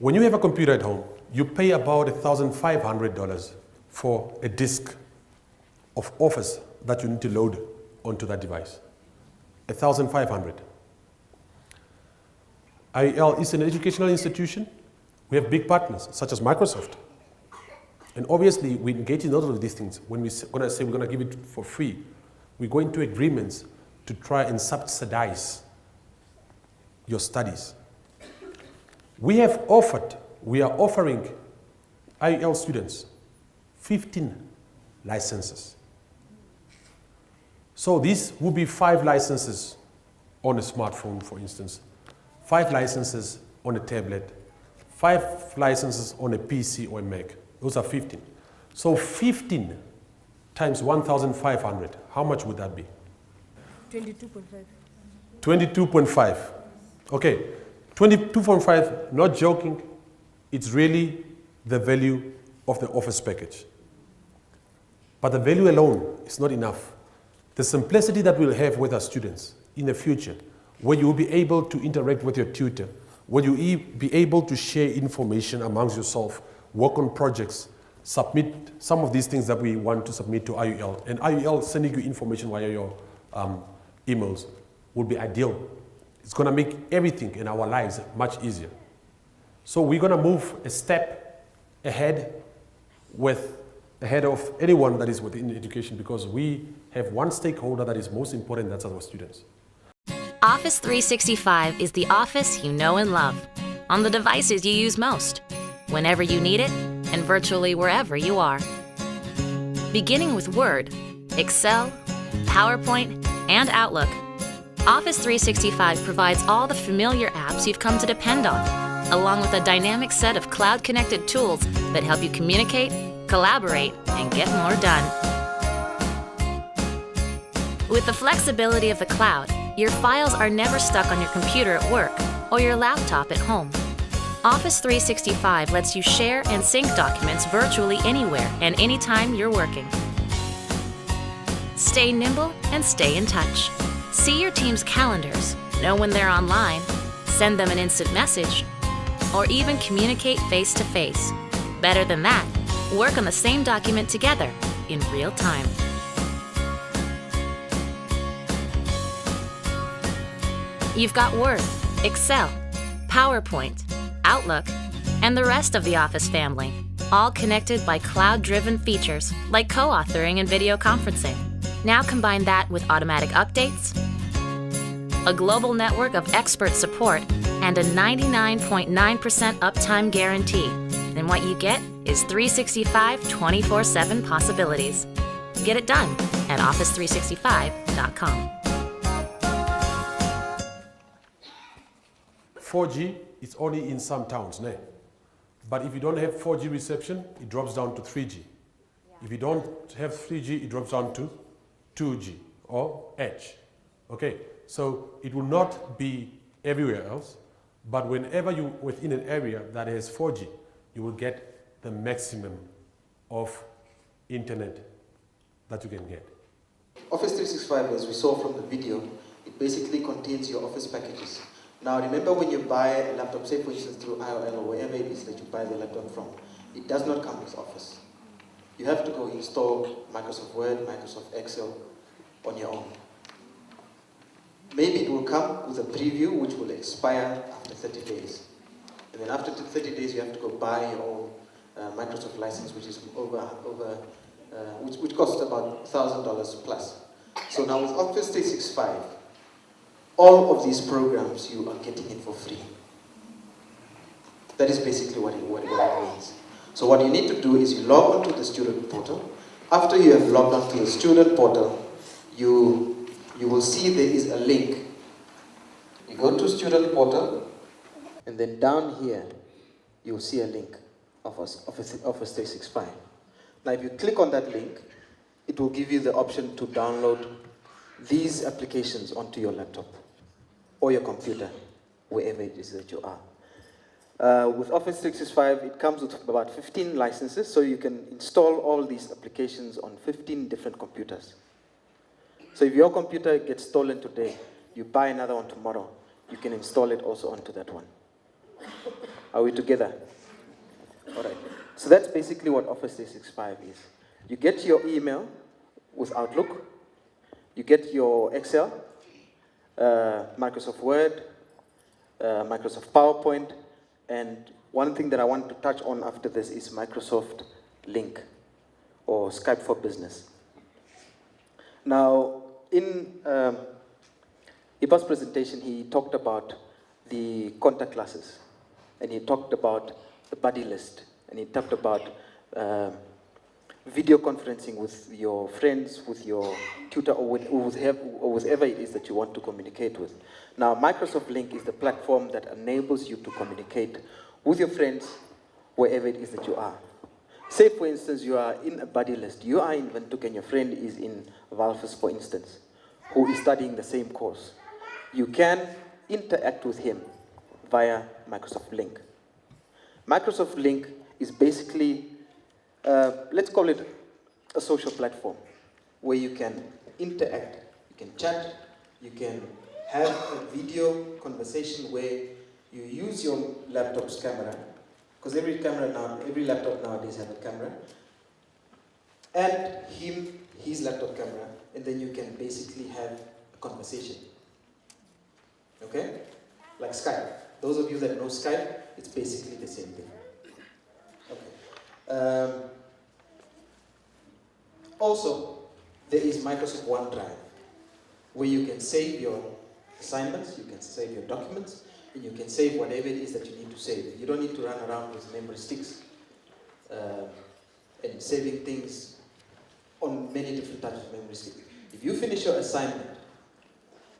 When you have a computer at home, you pay about $1,500 for a disk of Office that you need to load onto that device. $1,500. IOL is an educational institution. We have big partners, such as Microsoft. And obviously, we engage in all of these things. When we're going to say we're going to give it for free, we go into agreements to try and subsidize your studies. We are offering IOL students 15 licenses. So these will be 5 licenses on a smartphone, for instance, 5 licenses on a tablet, 5 licenses on a PC or a Mac. Those are 15. So 15 times 1,500, how much would that be? 22.5. 22.5. Okay, 22.5, not joking, it's really the value of the Office package. But the value alone is not enough. The simplicity that we'll have with our students in the future, where you'll be able to interact with your tutor, where you'll be able to share information amongst yourself, work on projects, submit some of these things that we want to submit to IOL, and IOL sending you information via your emails will be ideal. It's going to make everything in our lives much easier. So we're going to move a step ahead of anyone that is within education, because we have one stakeholder that is most important, that's our students. Office 365 is the office you know and love, on the devices you use most, whenever you need it, and virtually wherever you are. Beginning with Word, Excel, PowerPoint, and Outlook, Office 365 provides all the familiar apps you've come to depend on, along with a dynamic set of cloud-connected tools that help you communicate, collaborate, and get more done. With the flexibility of the cloud, your files are never stuck on your computer at work or your laptop at home. Office 365 lets you share and sync documents virtually anywhere and anytime you're working. Stay nimble and stay in touch. See your team's calendars, know when they're online, send them an instant message, or even communicate face-to-face. Better than that, work on the same document together in real time. You've got Word, Excel, PowerPoint, Outlook, and the rest of the Office family, all connected by cloud-driven features like co-authoring and video conferencing. Now combine that with automatic updates, a global network of expert support, and a 99.9% uptime guarantee. And what you get is 365 24/7 possibilities. Get it done at office365.com. 4G is only in some towns, no? But if you don't have 4G reception, it drops down to 3G. If you don't have 3G, it drops down to 2G or H. Okay, so it will not be everywhere else, but whenever you're within an area that has 4G, you will get the maximum of internet that you can get. Office 365, as we saw from the video, it basically contains your Office packages. Now remember, when you buy a laptop, say for instance through IOL or wherever it is that you buy the laptop from, it does not come with Office. You have to go install Microsoft Word, Microsoft Excel on your own. Maybe it will come with a preview which will expire after 30 days. And then after 30 days you have to go buy your own Microsoft license, which is which costs about $1,000 plus. So now with Office 365, all of these programs you are getting it for free. That is basically what it means. So what you need to do is you log onto the student portal. After you have logged onto the student portal, you will see there is a link. You go to student portal, and then down here, you'll see a link of Office 365. Now if you click on that link, it will give you the option to download these applications onto your laptop or your computer, wherever it is that you are. With Office 365, it comes with about 15 licenses, so you can install all these applications on 15 different computers. So if your computer gets stolen today, you buy another one tomorrow, you can install it also onto that one. Are we together? All right. So that's basically what Office 365 is. You get your email with Outlook. You get your Excel, Microsoft Word, Microsoft PowerPoint, and one thing that I want to touch on after this is Microsoft Lync, or Skype for Business. Now, in Ipa's presentation, he talked about the contact classes, and he talked about the buddy list, and he talked about video conferencing with your friends, with your tutor, or with whoever it is that you want to communicate with. Now, Microsoft Lync is the platform that enables you to communicate with your friends wherever it is that you are. Say, for instance, you are in a buddy list. You are in Windhoek and your friend is in Valfus, for instance, who is studying the same course. You can interact with him via Microsoft Lync. Microsoft Lync is basically, let's call it a social platform where you can interact, you can chat, you can have a video conversation where you use your laptop's camera, because every laptop nowadays has a camera, and his laptop camera, and then you can basically have a conversation. Okay? Like Skype. Those of you that know Skype, it's basically the same thing. Okay. Also, there is Microsoft OneDrive, where you can save your assignments, you can save your documents, and you can save whatever it is that you need to save. You don't need to run around with memory sticks and saving things on many different types of memory sticks. If you finish your assignment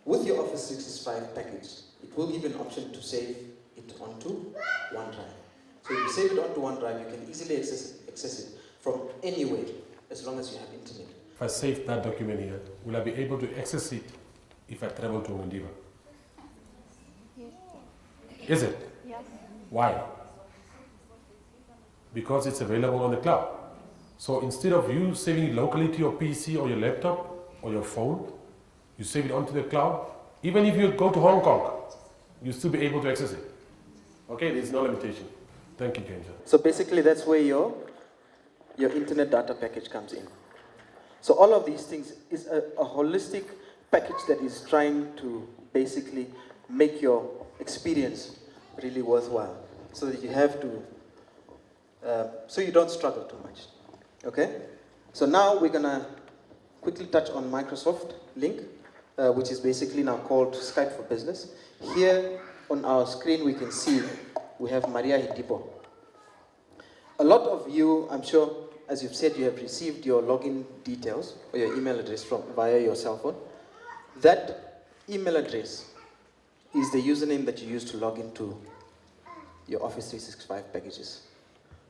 with your Office 365 package, it will give you an option to save it onto OneDrive. So if you save it onto OneDrive, you can easily access it from anywhere, as long as you have internet. If I save that document here, will I be able to access it if I travel to Mandiva? Yes. Is it? Yes. Why? Because it's available on the cloud. So instead of you saving it locally to your PC or your laptop or your phone, you save it onto the cloud. Even if you go to Hong Kong, you'll still be able to access it. Okay, there's no limitation. Thank you, James. So basically that's where your internet data package comes in. So all of these things is a holistic package that is trying to basically make your experience really worthwhile, so that you have to, so you don't struggle too much. Okay? So now we're gonna quickly touch on Microsoft Lync, which is basically now called Skype for Business. Here on our screen we can see we have Maria Hitipo. A lot of you, I'm sure, as you've said, you have received your login details or your email address via your cell phone. That email address is the username that you use to log into your Office 365 packages.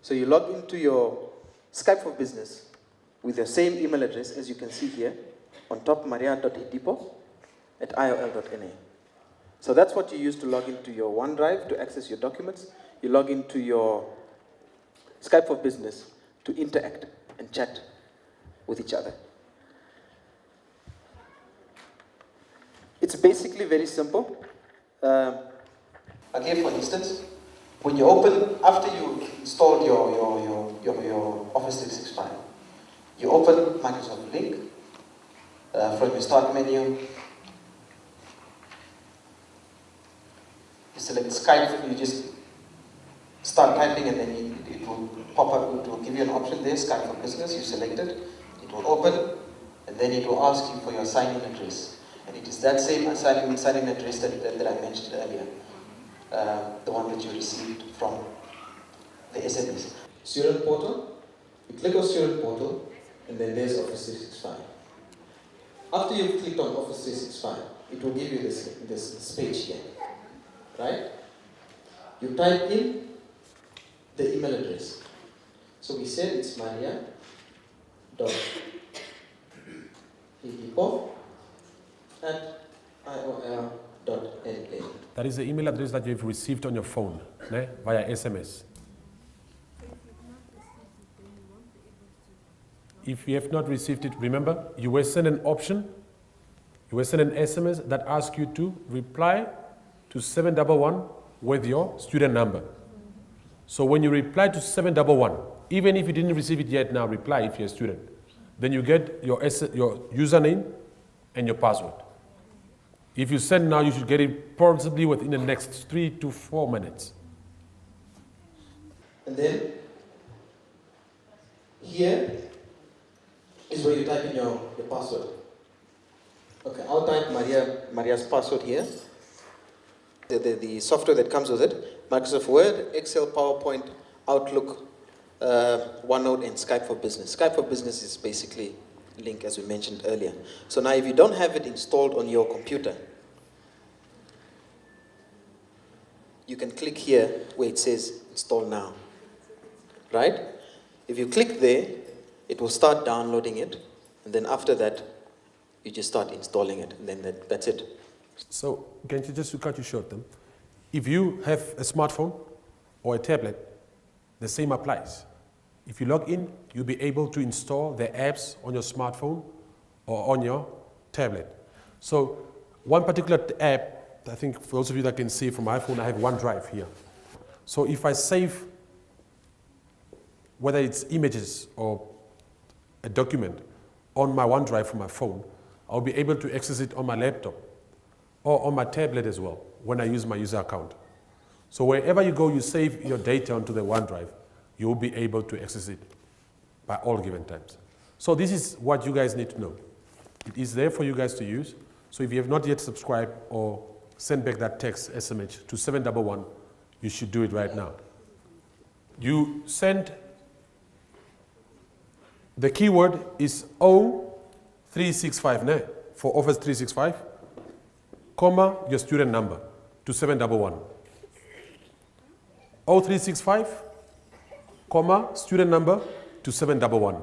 So you log into your Skype for Business with your same email address, as you can see here, on top, maria.hitipo@iol.na. So that's what you use to log into your OneDrive to access your documents. You log into your Skype for Business to interact and chat with each other. It's basically very simple. Again, for instance, when you open, after you installed your Office 365, you open Microsoft Lync from your start menu. You select Skype, you just start typing, and then it will pop up, it will give you an option there, Skype for Business. You select it, it will open, and then it will ask you for your sign-in address. And it is that same sign-in address that I mentioned earlier, the one that you received from the SMS. Student portal, you click on Student portal, and then there's Office 365. After you've clicked on Office 365, it will give you this page here, right? You type in the email address. So we said it's maria.hitipo@iol.na. That is the email address that you've received on your phone, via SMS. If you have not received it, remember, you were sent an option, you were sent an SMS that asks you to reply to 711 with your student number. So when you reply to 711, even if you didn't receive it yet now, reply if you're a student. Then you get your username and your password. If you send now, you should get it possibly within the next 3 to 4 minutes. And then here is where you type in your password. Okay, I'll type Maria's password here. The software that comes with it, Microsoft Word, Excel, PowerPoint, Outlook, OneNote, and Skype for Business. Skype for Business is basically Lync, as we mentioned earlier. So now if you don't have it installed on your computer, you can click here where it says install now, right? If you click there, it will start downloading it, and then after that, you just start installing it, and then that's it. So, Genji, just to cut you short then, if you have a smartphone or a tablet, the same applies. If you log in, you'll be able to install the apps on your smartphone or on your tablet. So, one particular app, I think for those of you that can see from my phone, I have OneDrive here. So if I save, whether it's images or a document on my OneDrive from my phone, I'll be able to access it on my laptop or on my tablet as well when I use my user account. So wherever you go, you save your data onto the OneDrive, you'll be able to access it by all given times. So this is what you guys need to know. It is there for you guys to use. So if you have not yet subscribed or send back that text SMS to 711, you should do it right now. You send, the keyword is O365 for Office 365, comma, your student number to 711. O365, comma, student number to 711.